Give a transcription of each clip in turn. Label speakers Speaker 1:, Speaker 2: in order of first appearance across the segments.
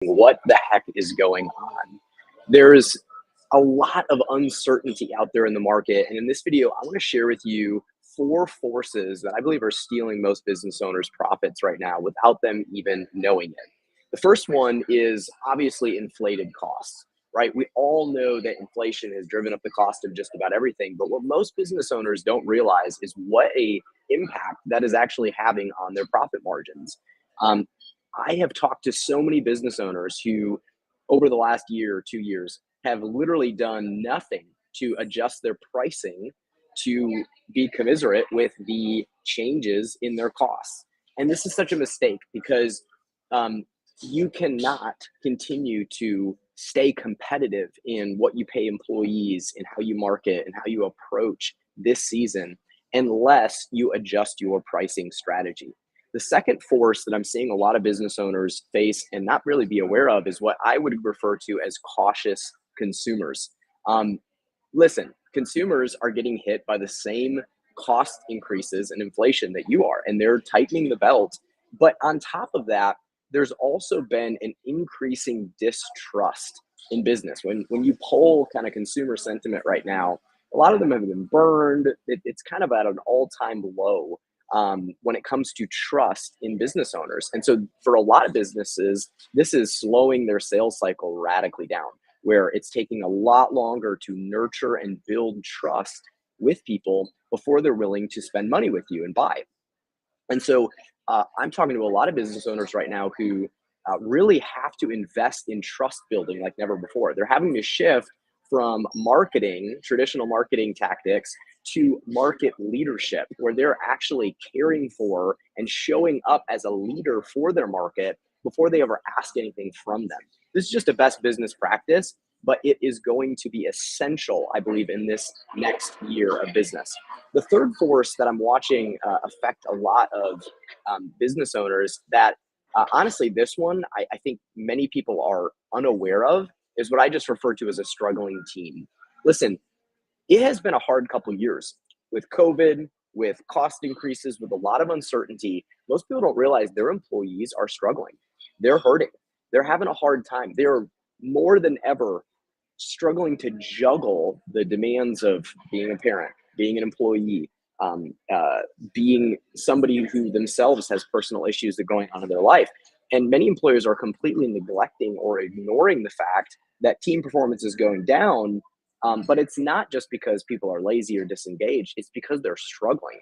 Speaker 1: what the heck is going on. There's a lot of uncertainty out there in the market. And in this video, I want to share with you four forces that I believe are stealing most business owners' profits right now without them even knowing it. The first one is obviously inflated costs, right? We all know that inflation has driven up the cost of just about everything. But what most business owners don't realize is what a impact that is actually having on their profit margins. Um, I have talked to so many business owners who, over the last year or 2 years, have literally done nothing to adjust their pricing to be commiserate with the changes in their costs. And this is such a mistake because um, you cannot continue to stay competitive in what you pay employees and how you market and how you approach this season unless you adjust your pricing strategy. The second force that I'm seeing a lot of business owners face and not really be aware of is what I would refer to as cautious consumers. Um, Listen, consumers are getting hit by the same cost increases and inflation that you are, and they're tightening the belt. But on top of that, there's also been an increasing distrust in business. When you poll kind of consumer sentiment right now, a lot of them have been burned. It's kind of at an all-time low when it comes to trust in business owners. And so for a lot of businesses, this is slowing their sales cycle radically down, where it's taking a lot longer to nurture and build trust with people before they're willing to spend money with you and buy. And so I'm talking to a lot of business owners right now who really have to invest in trust building like never before. They're having to shift from marketing, traditional marketing tactics, to market leadership, where they're actually caring for and showing up as a leader for their market before they ever ask anything from them. This is just a best business practice, but it is going to be essential, I believe, in this next year of business. The third force that I'm watching affect a lot of business owners that honestly, this one I think many people are unaware of is what I just refer to as a struggling team. Listen, it has been a hard couple of years with COVID, with cost increases, with a lot of uncertainty. Most people don't realize their employees are struggling. They're hurting. They're having a hard time. They're more than ever struggling to juggle the demands of being a parent, being an employee, um, uh, being somebody who themselves has personal issues that are going on in their life. And many employers are completely neglecting or ignoring the fact that team performance is going down. But it's not just because people are lazy or disengaged, it's because they're struggling.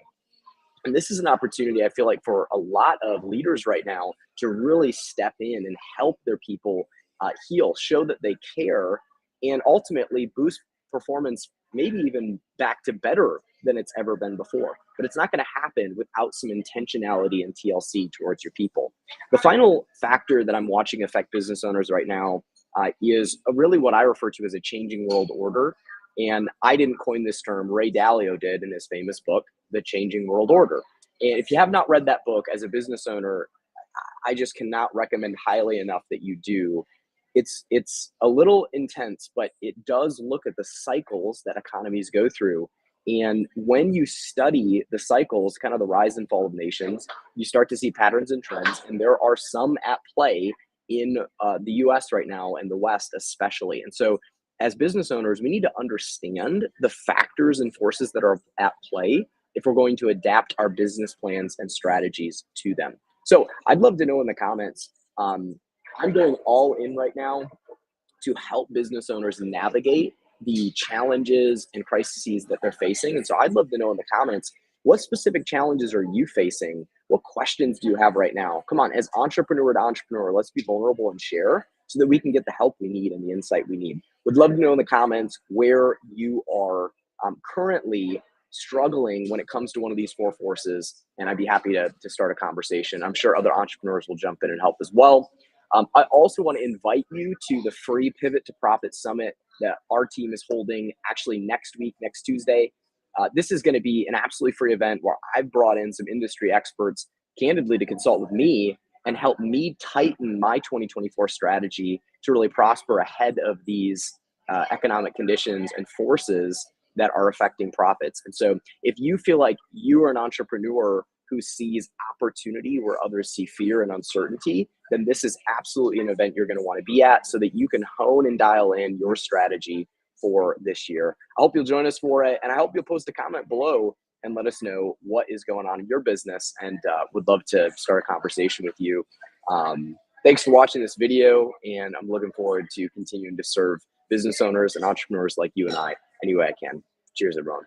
Speaker 1: And this is an opportunity, I feel like, for a lot of leaders right now to really step in and help their people heal, show that they care, and ultimately boost performance, maybe even back to better than it's ever been before. But it's not going to happen without some intentionality and TLC towards your people. The final factor that I'm watching affect business owners right now is really what I refer to as a changing world order. And I didn't coin this term, Ray Dalio did in his famous book, The Changing World Order. And if you have not read that book as a business owner, I just cannot recommend highly enough that you do. It's a little intense, but it does look at the cycles that economies go through. And when you study the cycles, kind of the rise and fall of nations, you start to see patterns and trends. And there are some at play in the US right now and the West especially. And so as business owners, we need to understand the factors and forces that are at play if we're going to adapt our business plans and strategies to them. So I'd love to know in the comments. I'm going all in right now to help business owners navigate the challenges and crises that they're facing. And so I'd love to know in the comments, what specific challenges are you facing? What questions do you have right now? Come on, as entrepreneur to entrepreneur, let's be vulnerable and share so that we can get the help we need and the insight we need. Would love to know in the comments where you are currently struggling when it comes to one of these four forces, and I'd be happy to start a conversation. I'm sure other entrepreneurs will jump in and help as well. I also want to invite you to the free Pivot to Profit Summit that our team is holding actually next week, next Tuesday. This is going to be an absolutely free event where I've brought in some industry experts, candidly, to consult with me and help me tighten my 2024 strategy to really prosper ahead of these economic conditions and forces that are affecting profits. And so if you feel like you are an entrepreneur who sees opportunity where others see fear and uncertainty, then this is absolutely an event you're going to want to be at so that you can hone and dial in your strategy for this year. I hope you'll join us for it, and I hope you'll post a comment below and let us know what is going on in your business, and would love to start a conversation with you. Thanks for watching this video, and I'm looking forward to continuing to serve business owners and entrepreneurs like you and I any way I can. Cheers, everyone.